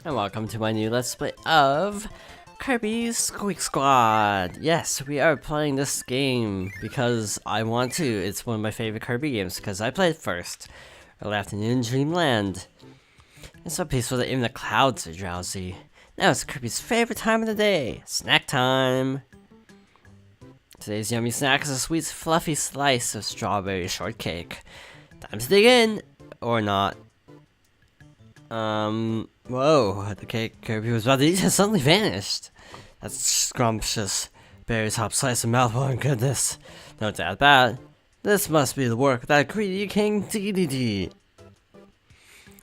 and welcome to my new Let's Play of Kirby's Squeak Squad. Yes, we are playing this game because I want to. It's one of my favorite Kirby games because I played first. Early afternoon in Dreamland. It's so peaceful that even the clouds are drowsy. Now it's Kirby's favorite time of the day, snack time. Today's yummy snack is a sweet fluffy slice of strawberry shortcake. Time to dig in, or not. Whoa, the cake Kirby was about to eat has suddenly vanished. That's scrumptious. Berry top slice of mouthwatering goodness. No doubt about it. This must be the work of that greedy King DDD.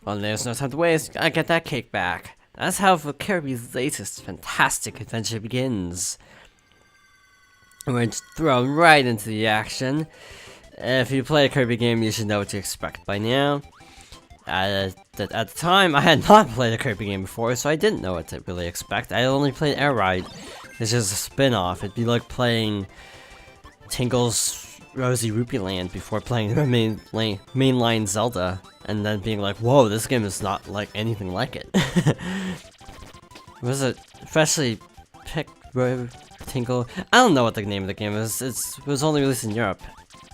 Well, there's no time to waste. Gotta get that cake back. That's how Kirby's latest fantastic adventure begins. We're thrown right into the action. If you play a Kirby game, you should know what to expect by now. At the time, I had not played a Kirby game before, so I didn't know what to really expect. I only played Air Ride, which is a spin-off. It'd be like playing Tingle's Rosy Rupee Land before playing the mainline Zelda, and then being like, whoa, this game is not like anything like it. Was it freshly picked Tingle? I don't know what the name of the game is. It was only released in Europe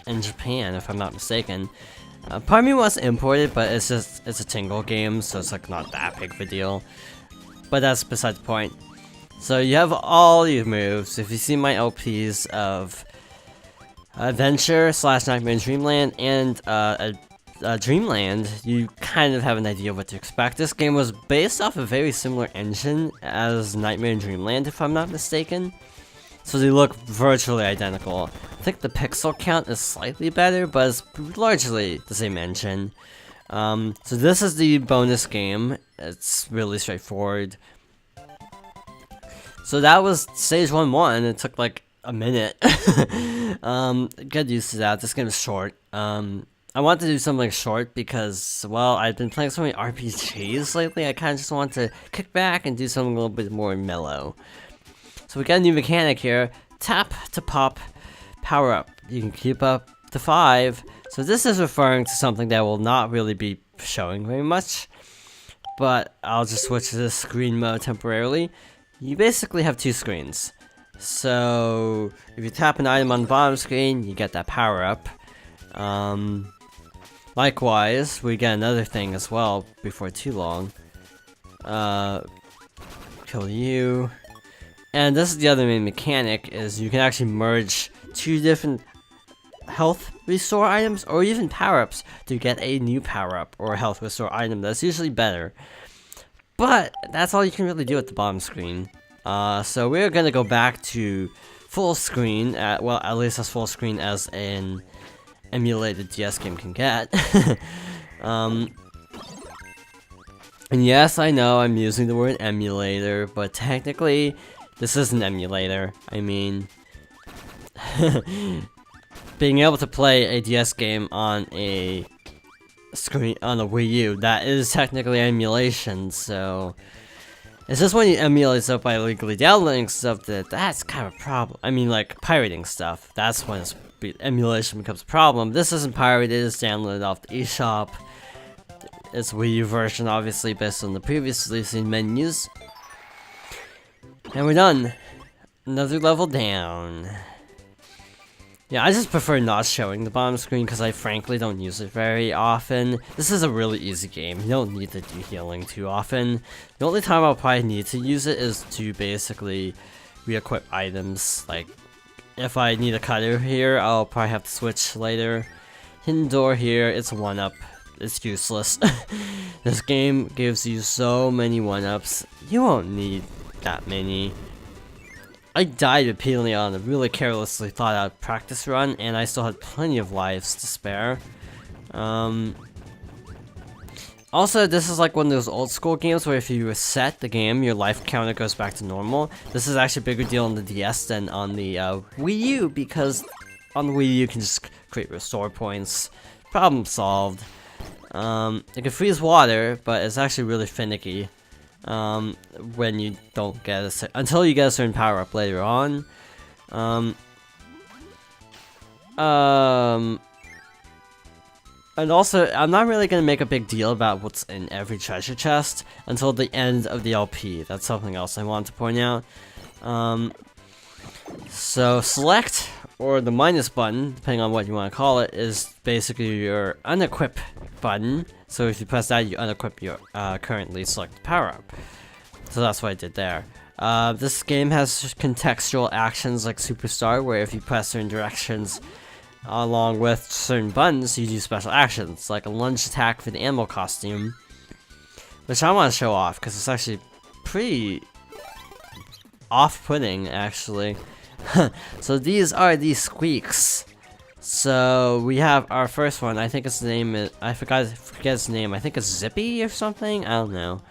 and Japan, if I'm not mistaken. Part of me wants to import it, but it's a Tingle game, so it's like not that big of a deal. But that's beside the point. So you have all your moves. If you see my LPs of Adventure / Nightmare in Dreamland and Dreamland, you kind of have an idea of what to expect. This game was based off a very similar engine as Nightmare in Dreamland, if I'm not mistaken. So they look virtually identical. I think the pixel count is slightly better, but it's largely the same engine. So this is the bonus game. It's really straightforward. So that was stage 1-1. It took like a minute. Get used to that. This game is short. I want to do something short because, well, I've been playing so many RPGs lately. I kind of just want to kick back and do something a little bit more mellow. So we got a new mechanic here. Tap to pop, power up. You can keep up to 5. So this is referring to something that will not really be showing very much. But I'll just switch to this screen mode temporarily. You basically have 2 screens. So if you tap an item on the bottom screen, you get that power up. Likewise, we get another thing as well before too long. Kill you. And this is the other main mechanic, is you can actually merge 2 different health restore items or even power-ups to get a new power-up or health restore item that's usually better. But that's all you can really do at the bottom screen. So we're gonna go back to full screen, at least as full screen as an emulated DS game can get. And yes, I know I'm using the word emulator, but technically this is an emulator. I mean, being able to play a DS game on a screen on a Wii U, that is technically emulation. So it's just when you emulate stuff by illegally downloading stuff that's kind of a problem. I mean, like pirating stuff. That's when emulation becomes a problem. This isn't pirated. It's downloaded off the eShop. It's a Wii U version, obviously, based on the previously seen menus. And we're done. Another level down. Yeah, I just prefer not showing the bottom screen because I frankly don't use it very often. This is a really easy game. You don't need to do healing too often. The only time I'll probably need to use it is to basically re-equip items. Like, if I need a cutter here, I'll probably have to switch later. Hidden door here, it's a 1-up. It's useless. This game gives you so many 1-ups. You won't need that many. I died repeatedly on a really carelessly thought out practice run, and I still had plenty of lives to spare. Also, this is like one of those old school games where if you reset the game, your life counter goes back to normal. This is actually a bigger deal on the DS than on the Wii U, because on the Wii U you can just create restore points. Problem solved. It can freeze water, but it's actually really finicky. When you don't get until you get a certain power up later on. And also, I'm not really going to make a big deal about what's in every treasure chest until the end of the LP. That's something else I want to point out. So select, or the minus button, depending on what you want to call it, is basically your unequip button. So if you press that, you unequip your currently selected power-up. So that's what I did there. This game has contextual actions like Superstar, where if you press certain directions along with certain buttons, you do special actions, like a lunge attack for the animal costume, which I want to show off, because it's actually pretty off-putting, actually. So these are the Squeaks. So we have our first one, I think its name is, I forget its name, I think it's Zippy or something? I don't know.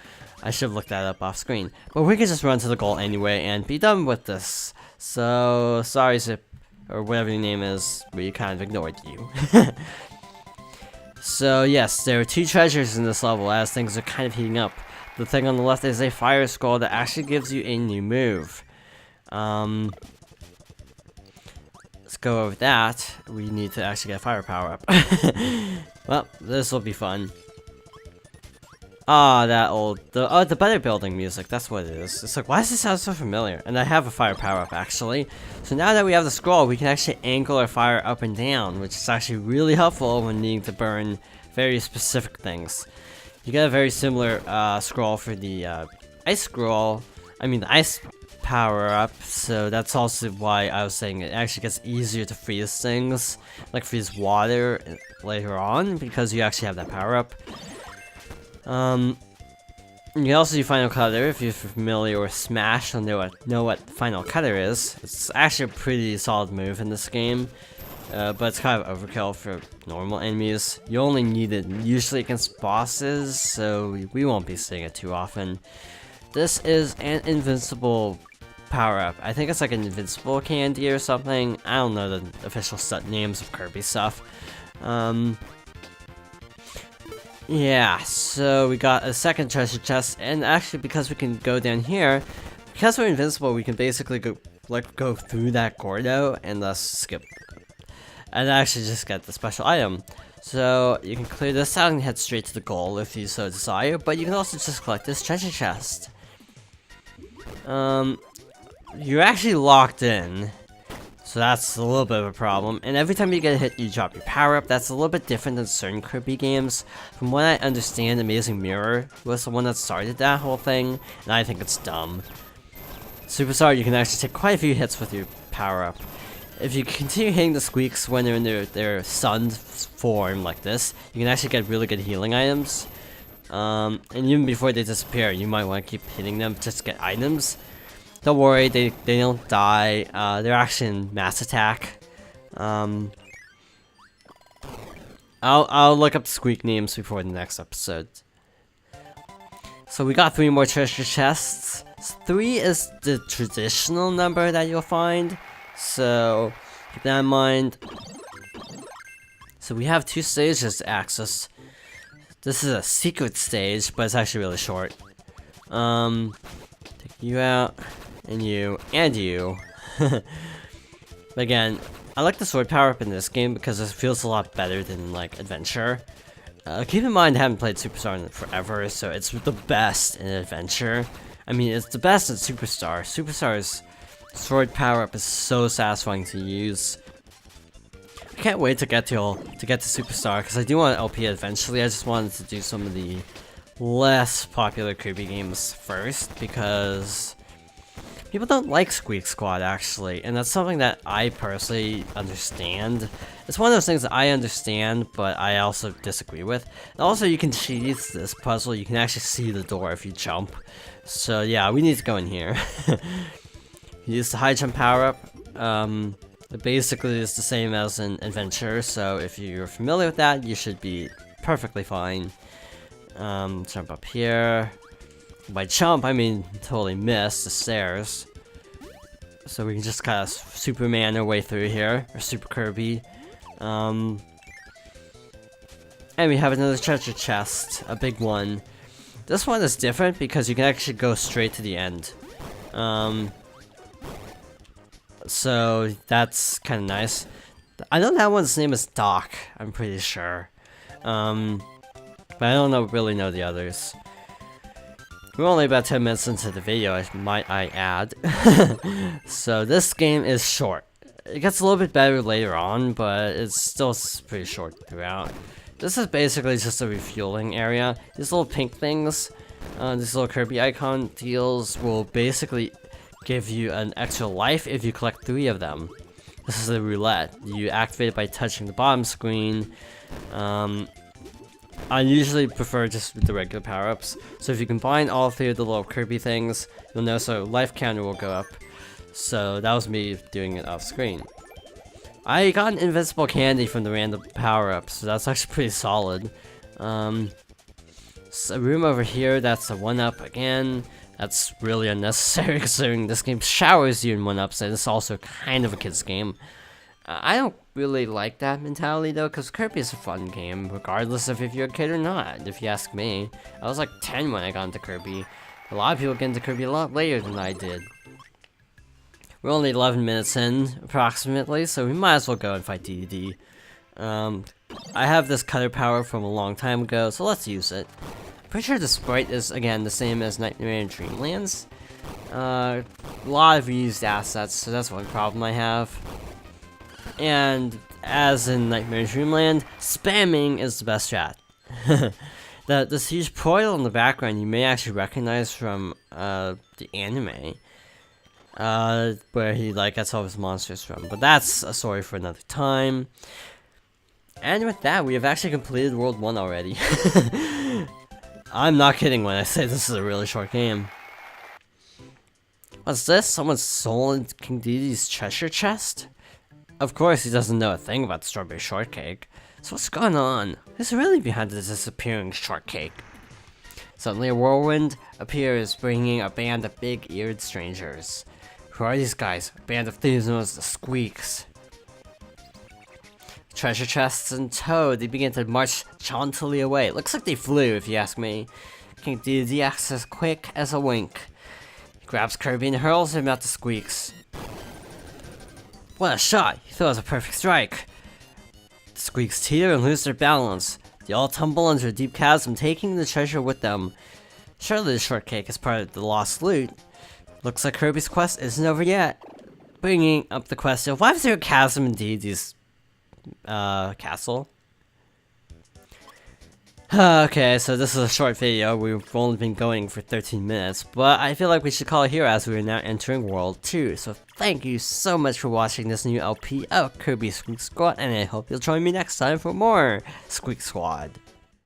I should have looked that up off screen. But we can just run to the goal anyway and be done with this. So, sorry Zip, or whatever your name is, we kind of ignored you. So yes, there are 2 treasures in this level as things are kind of heating up. The thing on the left is a fire scroll that actually gives you a new move. Let's go over that. We need to actually get fire power up. Well, this will be fun. Ah, that old, the better building music, that's what it is. It's like, why does this sound so familiar? And I have a fire power up, actually. So now that we have the scroll, we can actually angle our fire up and down, which is actually really helpful when needing to burn very specific things. You get a very similar scroll for the ice scroll, the ice power up, so that's also why I was saying it actually gets easier to freeze things, like freeze water later on, because you actually have that power up. You can also do Final Cutter if you're familiar with Smash and know what Final Cutter is. It's actually a pretty solid move in this game, but it's kind of overkill for normal enemies. You only need it usually against bosses, so we won't be seeing it too often. This is an invincible power-up. I think it's like an invincible candy or something. I don't know the official names of Kirby stuff. Yeah, so we got a second treasure chest, and actually because we can go down here, because we're invincible, we can basically go through that Gordo and thus skip, and actually just get the special item. So you can clear this out and head straight to the goal if you so desire, but you can also just collect this treasure chest. You're actually locked in, so that's a little bit of a problem, and every time you get a hit, you drop your power-up. That's a little bit different than certain Kirby games. From what I understand, Amazing Mirror was the one that started that whole thing, and I think it's dumb. Superstar, you can actually take quite a few hits with your power-up. If you continue hitting the Squeaks when they're in their sun form like this, you can actually get really good healing items. And even before they disappear, you might want to keep hitting them just to get items. Don't worry, they don't die. They're actually in mass attack. I'll look up Squeak names before the next episode. So we got 3 more treasure chests. 3 is the traditional number that you'll find, so keep that in mind. So we have 2 stages to access. This is a secret stage, but it's actually really short. Take you out. And you, and you. Again, I like the sword power up in this game because it feels a lot better than, like, Adventure. Keep in mind I haven't played Superstar in forever, so it's the best in Adventure. It's the best in Superstar. Superstar's sword power up is so satisfying to use. I can't wait to get to Superstar because I do want to LP it eventually. I just wanted to do some of the less popular Kirby games first because people don't like Squeak Squad, actually, and that's something that I personally understand. It's one of those things that I understand, but I also disagree with. And also, you can cheese this puzzle. You can actually see the door if you jump. So yeah, we need to go in here. Use the high jump power-up. It basically is the same as in Adventure, so if you're familiar with that, you should be perfectly fine. Jump up here. By jump, I mean totally miss the stairs. So we can just kind of Superman our way through here, or Super Kirby. And we have another treasure chest, a big one. This one is different because you can actually go straight to the end. So that's kind of nice. I know that one's name is Doc, I'm pretty sure. But I don't really know the others. We're only about 10 minutes into the video, might I add. So this game is short. It gets a little bit better later on, but it's still pretty short throughout. This is basically just a refueling area. These little pink things, these little Kirby icon deals will basically give you an extra life if you collect 3 of them. This is a roulette. You activate it by touching the bottom screen. I usually prefer just the regular power-ups. So if you combine all 3 of the little Kirby things, you'll notice our life counter will go up. So that was me doing it off screen. I got an invincible candy from the random power-ups, so that's actually pretty solid. So a room over here, that's a 1-up again. That's really unnecessary considering this game showers you in 1-ups, and it's also kind of a kid's game. I don't really like that mentality though, because Kirby is a fun game, regardless of if you're a kid or not, if you ask me. I was like 10 when I got into Kirby. A lot of people get into Kirby a lot later than I did. We're only 11 minutes in, approximately, so we might as well go and fight DDD. I have this cutter power from a long time ago, so let's use it. Pretty sure the sprite is, again, the same as Nightmare in Dreamlands. A lot of reused assets, so that's one problem I have. And, as in Nightmare in Dreamland, spamming is the best strat. This huge portal in the background you may actually recognize from the anime. Where he gets all his monsters from, but that's a story for another time. And with that, we have actually completed World 1 already. I'm not kidding when I say this is a really short game. What's this? Someone stolen King Dedede's treasure chest? Of course he doesn't know a thing about the strawberry shortcake. So what's going on? Who's really behind the disappearing shortcake? Suddenly a whirlwind appears, bringing a band of big-eared strangers. Who are these guys? A band of thieves known as the Squeaks. Treasure chests in tow, they begin to march jauntily away. It looks like they flew, if you ask me. King Dedede acts as quick as a wink. He grabs Kirby and hurls him at the Squeaks. What a shot! He throws a perfect strike. The Squeaks teeter and lose their balance. They all tumble under a deep chasm, taking the treasure with them. Surely the shortcake is part of the lost loot. Looks like Kirby's quest isn't over yet. Bringing up the question, why is there a chasm in Dedede's castle? Okay, so this is a short video. We've only been going for 13 minutes, but I feel like we should call it here as we are now entering World 2. So thank you so much for watching this new LP of Kirby Squeak Squad, and I hope you'll join me next time for more Squeak Squad.